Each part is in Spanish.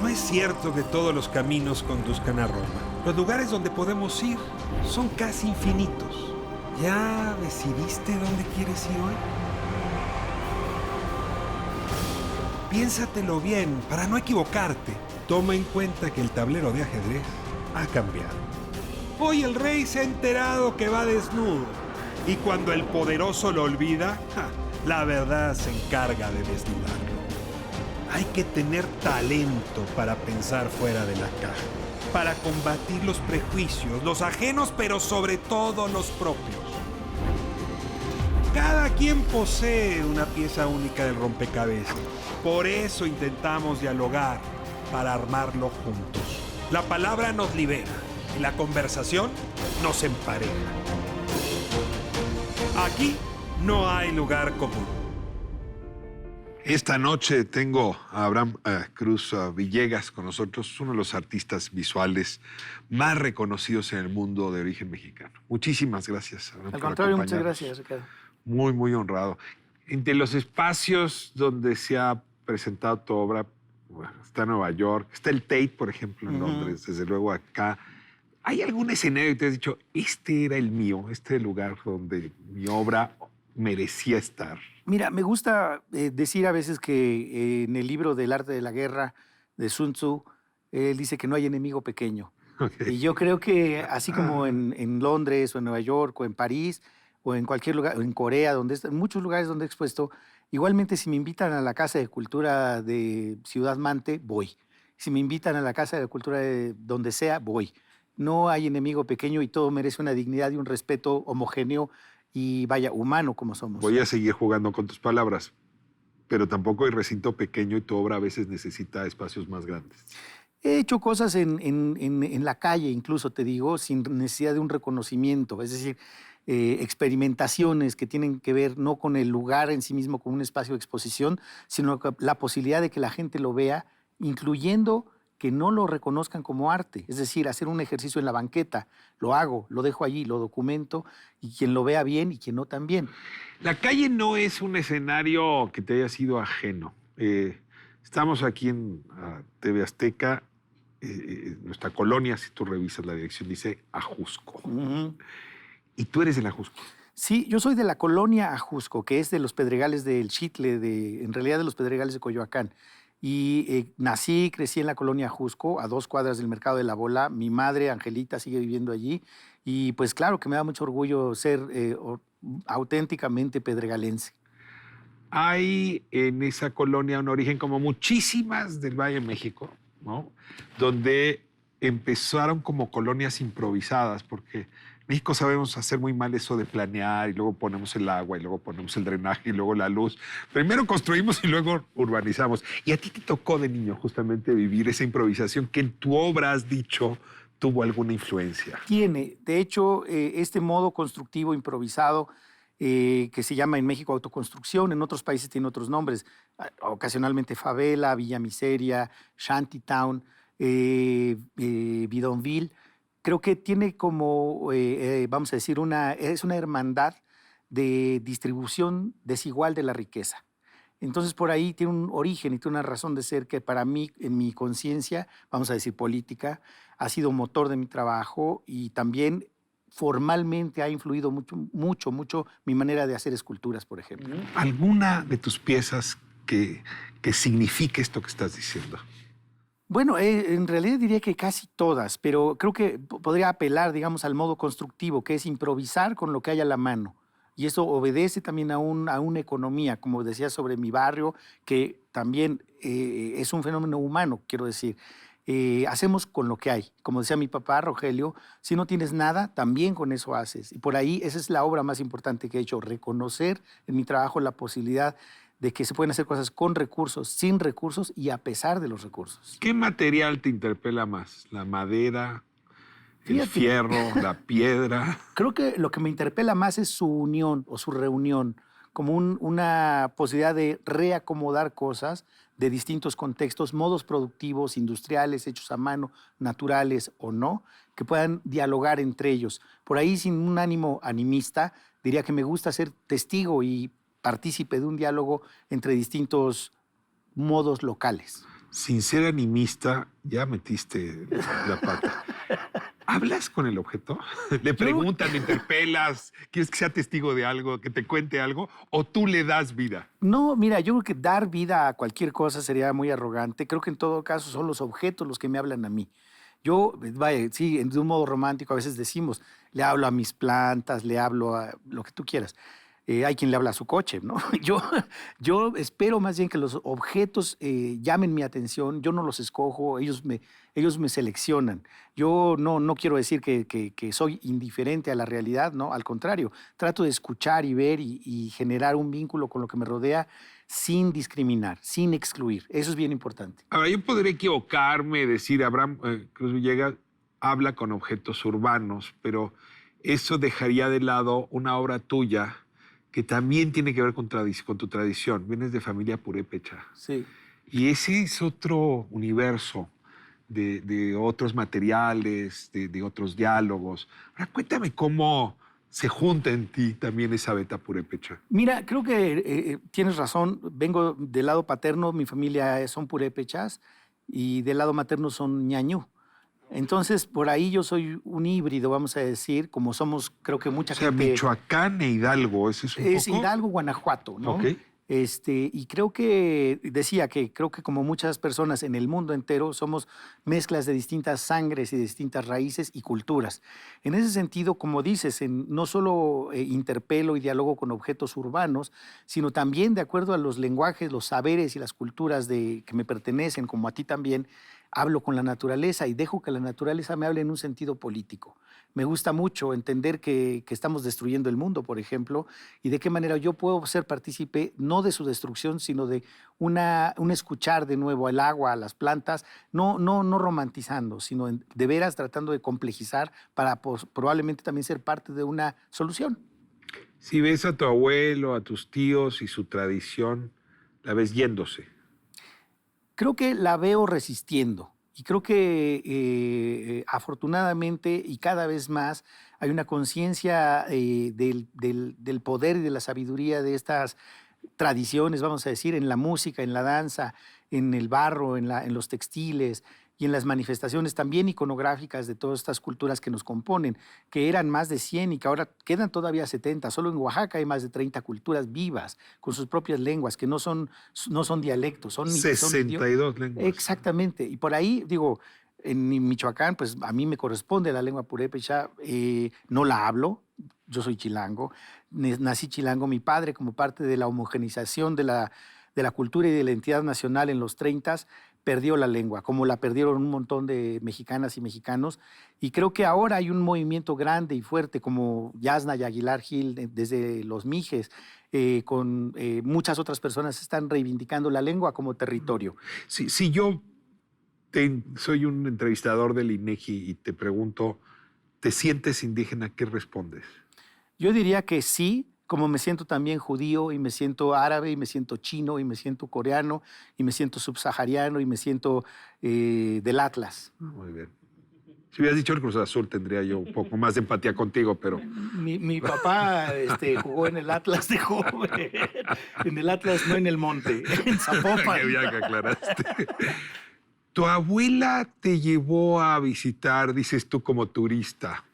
No es cierto que todos los caminos conduzcan a Roma. Los lugares donde podemos ir son casi infinitos. ¿Ya decidiste dónde quieres ir hoy? Piénsatelo bien para no equivocarte. Toma en cuenta que el tablero de ajedrez ha cambiado. Hoy el rey se ha enterado que va desnudo. Y cuando el poderoso lo olvida, la verdad se encarga de desnudarlo. Hay que tener talento para pensar fuera de la caja, para combatir los prejuicios, los ajenos, pero sobre todo los propios. Cada quien posee una pieza única del rompecabezas. Por eso intentamos dialogar, para armarlo juntos. La palabra nos libera y la conversación nos empareja. Aquí no hay lugar común. Esta noche tengo a Abraham Cruz Villegas con nosotros, uno de los artistas visuales más reconocidos en el mundo de origen mexicano. Muchísimas gracias, Abraham, Al por contrario, muchas acompañarnos. gracias, Ricardo. Muy, muy honrado. Entre los espacios donde se ha presentado tu obra, bueno, está Nueva York, está el Tate, por ejemplo, en Londres, desde luego acá. ¿Hay algún escenario que te has dicho, este era el mío, este era el lugar donde mi obra merecía estar? Mira, me gusta decir a veces que en el libro del arte de la guerra de Sun Tzu, él dice que no hay enemigo pequeño. Okay. Y yo creo que así como en Londres o en Nueva York o en París o en cualquier lugar, o en Corea, en muchos lugares donde he expuesto, igualmente si me invitan a la Casa de Cultura de Ciudad Mante, voy. Si me invitan a la Casa de Cultura de donde sea, voy. No hay enemigo pequeño y todo merece una dignidad y un respeto homogéneo y vaya, humano como somos. Voy a seguir jugando con tus palabras, pero tampoco hay recinto pequeño y tu obra a veces necesita espacios más grandes. He hecho cosas en la calle, incluso te digo, sin necesidad de un reconocimiento, es decir, experimentaciones que tienen que ver no con el lugar en sí mismo, como un espacio de exposición, sino con la posibilidad de que la gente lo vea, incluyendo que no lo reconozcan como arte, es decir, hacer un ejercicio en la banqueta, lo hago, lo dejo allí, lo documento, y quien lo vea bien y quien no también. La calle no es un escenario que te haya sido ajeno. Estamos aquí en TV Azteca, nuestra colonia, si tú revisas la dirección, dice Ajusco. Y tú eres del Ajusco. Sí, yo soy de la colonia Ajusco, que es de los Pedregales del Chitle, en realidad de los Pedregales de Coyoacán. Y nací, crecí en la colonia Ajusco, a 2 cuadras del Mercado de la Bola. Mi madre, Angelita, sigue viviendo allí. Y pues claro que me da mucho orgullo ser auténticamente pedregalense. Hay en esa colonia un origen, como muchísimas del Valle de México, ¿no? Donde empezaron como colonias improvisadas, porque en México sabemos hacer muy mal eso de planear y luego ponemos el agua y luego ponemos el drenaje y luego la luz. Primero construimos y luego urbanizamos. Y a ti te tocó de niño justamente vivir esa improvisación que en tu obra has dicho tuvo alguna influencia. Tiene, de hecho, este modo constructivo improvisado que se llama en México autoconstrucción, en otros países tiene otros nombres, ocasionalmente favela, Villa Miseria, Shantytown, Bidonville. Creo que tiene como, vamos a decir, es una hermandad de distribución desigual de la riqueza. Entonces, por ahí tiene un origen y tiene una razón de ser que para mí, en mi conciencia, vamos a decir política, ha sido motor de mi trabajo y también formalmente ha influido mucho mi manera de hacer esculturas, por ejemplo. ¿Alguna de tus piezas que signifique esto que estás diciendo? Bueno, en realidad diría que casi todas, pero creo que podría apelar, digamos, al modo constructivo, que es improvisar con lo que hay a la mano. Y eso obedece también a una economía, como decía sobre mi barrio, que también es un fenómeno humano, quiero decir. Hacemos con lo que hay. Como decía mi papá, Rogelio, si no tienes nada, también con eso haces. Y por ahí esa es la obra más importante que he hecho, reconocer en mi trabajo la posibilidad de que se pueden hacer cosas con recursos, sin recursos y a pesar de los recursos. ¿Qué material te interpela más? ¿La madera, el fierro, la piedra? Creo que lo que me interpela más es su unión o su reunión, como una posibilidad de reacomodar cosas de distintos contextos, modos productivos, industriales, hechos a mano, naturales o no, que puedan dialogar entre ellos. Por ahí, sin un ánimo animista, diría que me gusta ser testigo y partícipe de un diálogo entre distintos modos locales. sin ser animista, ya metiste la pata. ¿Hablas con el objeto? ¿Le preguntan, le interpelas? ¿Quieres que sea testigo de algo, que te cuente algo? ¿O tú le das vida? No, mira, yo creo que dar vida a cualquier cosa sería muy arrogante. Creo que en todo caso son los objetos los que me hablan a mí. Yo, vaya, sí, de un modo romántico a veces decimos, le hablo a mis plantas, le hablo a lo que tú quieras. Hay quien le habla a su coche, ¿no? Yo, yo espero más bien que los objetos llamen mi atención, yo no los escojo, ellos me seleccionan. Yo no quiero decir que soy indiferente a la realidad, ¿no? Al contrario, trato de escuchar y ver y generar un vínculo con lo que me rodea sin discriminar, sin excluir. Eso es bien importante. Ahora, yo podría equivocarme, decir, Abraham Cruz Villegas habla con objetos urbanos, pero eso dejaría de lado una obra tuya que también tiene que ver con tu tradición. Vienes de familia purépecha. Sí. Y ese es otro universo de otros materiales, de otros diálogos. Ahora, cuéntame cómo se junta en ti también esa beta purépecha. Mira, creo que tienes razón. Vengo del lado paterno, mi familia son purépechas y del lado materno son ñañú. Entonces, por ahí yo soy un híbrido, vamos a decir, como somos, creo que mucha O sea, gente. Michoacán e Hidalgo, ese es un Es poco. Hidalgo, Guanajuato, ¿no? Ok. Y creo que, decía que creo que como muchas personas en el mundo entero somos mezclas de distintas sangres y de distintas raíces y culturas. En ese sentido, como dices, no solo interpelo y dialogo con objetos urbanos, sino también de acuerdo a los lenguajes, los saberes y las culturas que me pertenecen, como a ti también, hablo con la naturaleza y dejo que la naturaleza me hable en un sentido político. Me gusta mucho entender que estamos destruyendo el mundo, por ejemplo, y de qué manera yo puedo ser partícipe no de su destrucción, sino de un escuchar de nuevo al agua, a las plantas, no romantizando, sino de veras tratando de complejizar para probablemente también ser parte de una solución. Si ves a tu abuelo, a tus tíos y su tradición, la ves yéndose. Creo que la veo resistiendo y creo que afortunadamente y cada vez más hay una conciencia del poder y de la sabiduría de estas tradiciones, vamos a decir, en la música, en la danza, en el barro, en los textiles y en las manifestaciones también iconográficas de todas estas culturas que nos componen, que eran más de 100 y que ahora quedan todavía 70. Solo en Oaxaca hay más de 30 culturas vivas, con sus propias lenguas, que no son dialectos, son 62 lenguas. Exactamente. Y por ahí, digo, en Michoacán, pues a mí me corresponde la lengua purépecha, no la hablo, yo soy chilango, nací chilango, mi padre como parte de la homogenización de la cultura y de la identidad nacional en los 30 perdió la lengua, como la perdieron un montón de mexicanas y mexicanos. Y creo que ahora hay un movimiento grande y fuerte, como Yasna y Aguilar Gil, desde los Mijes, con muchas otras personas están reivindicando la lengua como territorio. Si yo soy un entrevistador del INEGI y te pregunto, ¿te sientes indígena? ¿Qué respondes? Yo diría que sí, como me siento también judío y me siento árabe y me siento chino y me siento coreano y me siento subsahariano y me siento del Atlas. Muy bien. Si hubieras dicho el Cruz Azul, tendría yo un poco más de empatía contigo, pero... Mi papá jugó en el Atlas de joven. En el Atlas, no en el monte, en Zapopan. Qué bien que aclaraste. Tu abuela te llevó a visitar, dices tú, como turista,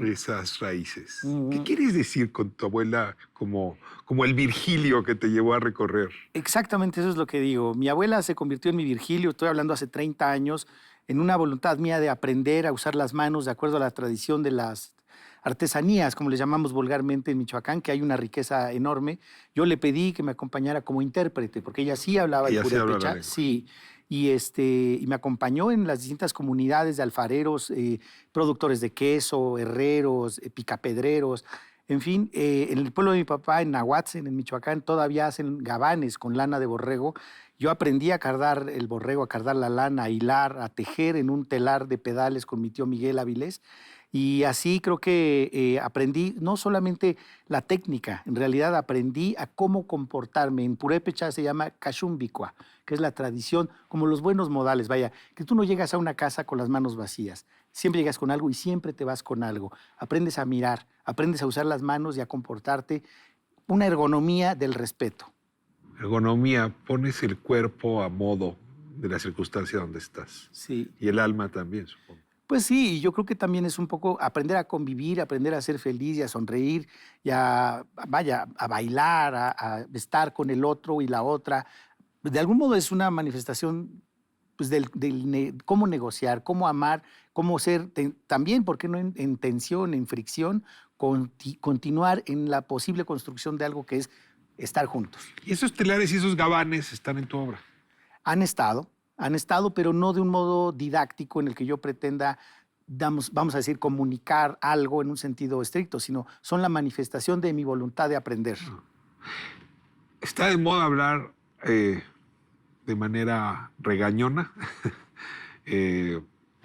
esas raíces. ¿Qué quieres decir con tu abuela como el Virgilio que te llevó a recorrer? Exactamente eso es lo que digo. Mi abuela se convirtió en mi Virgilio, estoy hablando hace 30 años, en una voluntad mía de aprender a usar las manos de acuerdo a la tradición de las artesanías, como les llamamos vulgarmente en Michoacán, que hay una riqueza enorme. Yo le pedí que me acompañara como intérprete, porque ella sí hablaba el purépecha. Sí. Y me acompañó en las distintas comunidades de alfareros, productores de queso, herreros, picapedreros. En fin, en el pueblo de mi papá, en Nahuatzen, en Michoacán, todavía hacen gabanes con lana de borrego. Yo aprendí a cardar el borrego, a cardar la lana, a hilar, a tejer en un telar de pedales con mi tío Miguel Avilés. Y así creo que aprendí no solamente la técnica, en realidad aprendí a cómo comportarme. En purépecha se llama cachumbicua, que es la tradición, como los buenos modales. Vaya, que tú no llegas a una casa con las manos vacías. Siempre llegas con algo y siempre te vas con algo. Aprendes a mirar, aprendes a usar las manos y a comportarte. Una ergonomía del respeto. Ergonomía, pones el cuerpo a modo de la circunstancia donde estás. Sí. Y el alma también, supongo. Pues sí, y yo creo que también es un poco aprender a convivir, aprender a ser feliz y a sonreír y a bailar, a estar con el otro y la otra. De algún modo es una manifestación pues, cómo negociar, cómo amar, cómo ser también, ¿por qué no en tensión, en fricción, continuar en la posible construcción de algo que es estar juntos? Y esos telares y esos gabanes están en tu obra. Han estado, pero no de un modo didáctico en el que yo pretenda, vamos a decir, comunicar algo en un sentido estricto, sino son la manifestación de mi voluntad de aprender. Está de moda hablar de manera regañona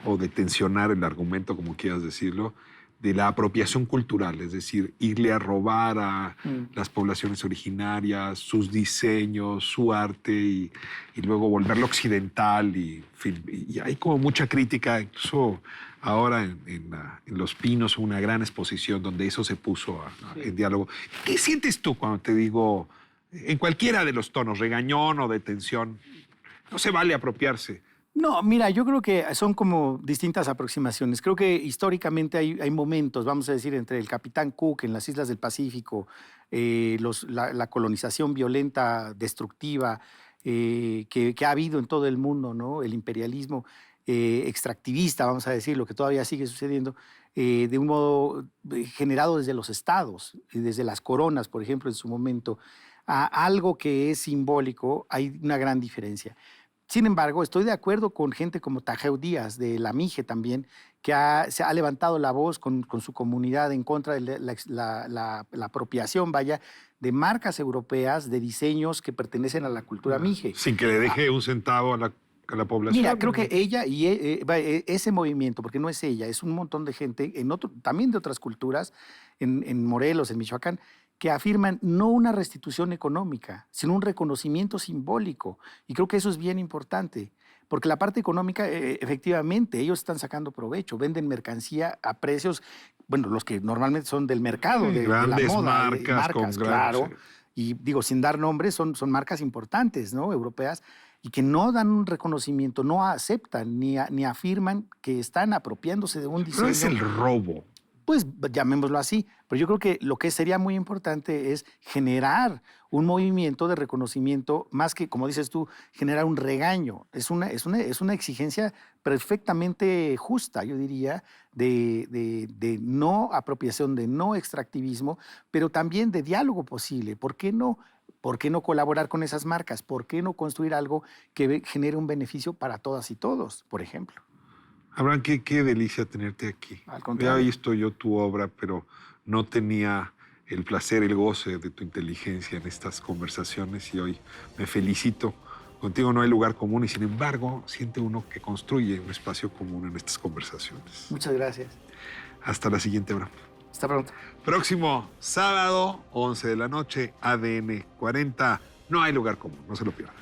o de tensionar el argumento, como quieras decirlo, de la apropiación cultural, es decir, irle a robar a las poblaciones originarias, sus diseños, su arte y luego volverlo occidental. Y hay como mucha crítica, incluso ahora en Los Pinos, una gran exposición donde eso se puso en diálogo. ¿Qué sientes tú cuando te digo, en cualquiera de los tonos, regañón o de tensión, no se vale apropiarse? No, mira, yo creo que son como distintas aproximaciones. Creo que históricamente hay momentos, vamos a decir, entre el Capitán Cook en las islas del Pacífico, la colonización violenta, destructiva, que ha habido en todo el mundo, ¿no? El imperialismo extractivista, vamos a decir, lo que todavía sigue sucediendo, de un modo generado desde los estados, desde las coronas, por ejemplo, en su momento, a algo que es simbólico, hay una gran diferencia. Sin embargo, estoy de acuerdo con gente como Tajeu Díaz, de la Mije también, que se ha levantado la voz con su comunidad en contra de la apropiación, de marcas europeas, de diseños que pertenecen a la cultura Mije. Sin que le deje un centavo a la población. Mira, creo que ella y ese movimiento, porque no es ella, es un montón de gente, también de otras culturas, en Morelos, en Michoacán, que afirman no una restitución económica, sino un reconocimiento simbólico. Y creo que eso es bien importante, porque la parte económica, efectivamente, ellos están sacando provecho, venden mercancía a precios, bueno, los que normalmente son del mercado, de la moda. Marcas, claro. Y digo, sin dar nombres, son marcas importantes, ¿no? Europeas, y que no dan un reconocimiento, no aceptan ni afirman que están apropiándose de un diseño. Pero es el robo. Pues llamémoslo así, pero yo creo que lo que sería muy importante es generar un movimiento de reconocimiento, más que, como dices tú, generar un regaño. Es una exigencia perfectamente justa, yo diría, de no apropiación, de no extractivismo, pero también de diálogo posible. ¿Por qué no? ¿Por qué no colaborar con esas marcas? ¿Por qué no construir algo que genere un beneficio para todas y todos, por ejemplo? Abraham, qué delicia tenerte aquí. Al contrario. Había visto yo tu obra, pero no tenía el placer, el goce de tu inteligencia en estas conversaciones y hoy me felicito. Contigo no hay lugar común y sin embargo siente uno que construye un espacio común en estas conversaciones. Muchas gracias. Hasta la siguiente, Abraham. Hasta pronto. Próximo sábado, 11 de la noche, ADN 40. No hay lugar común, no se lo pierdan.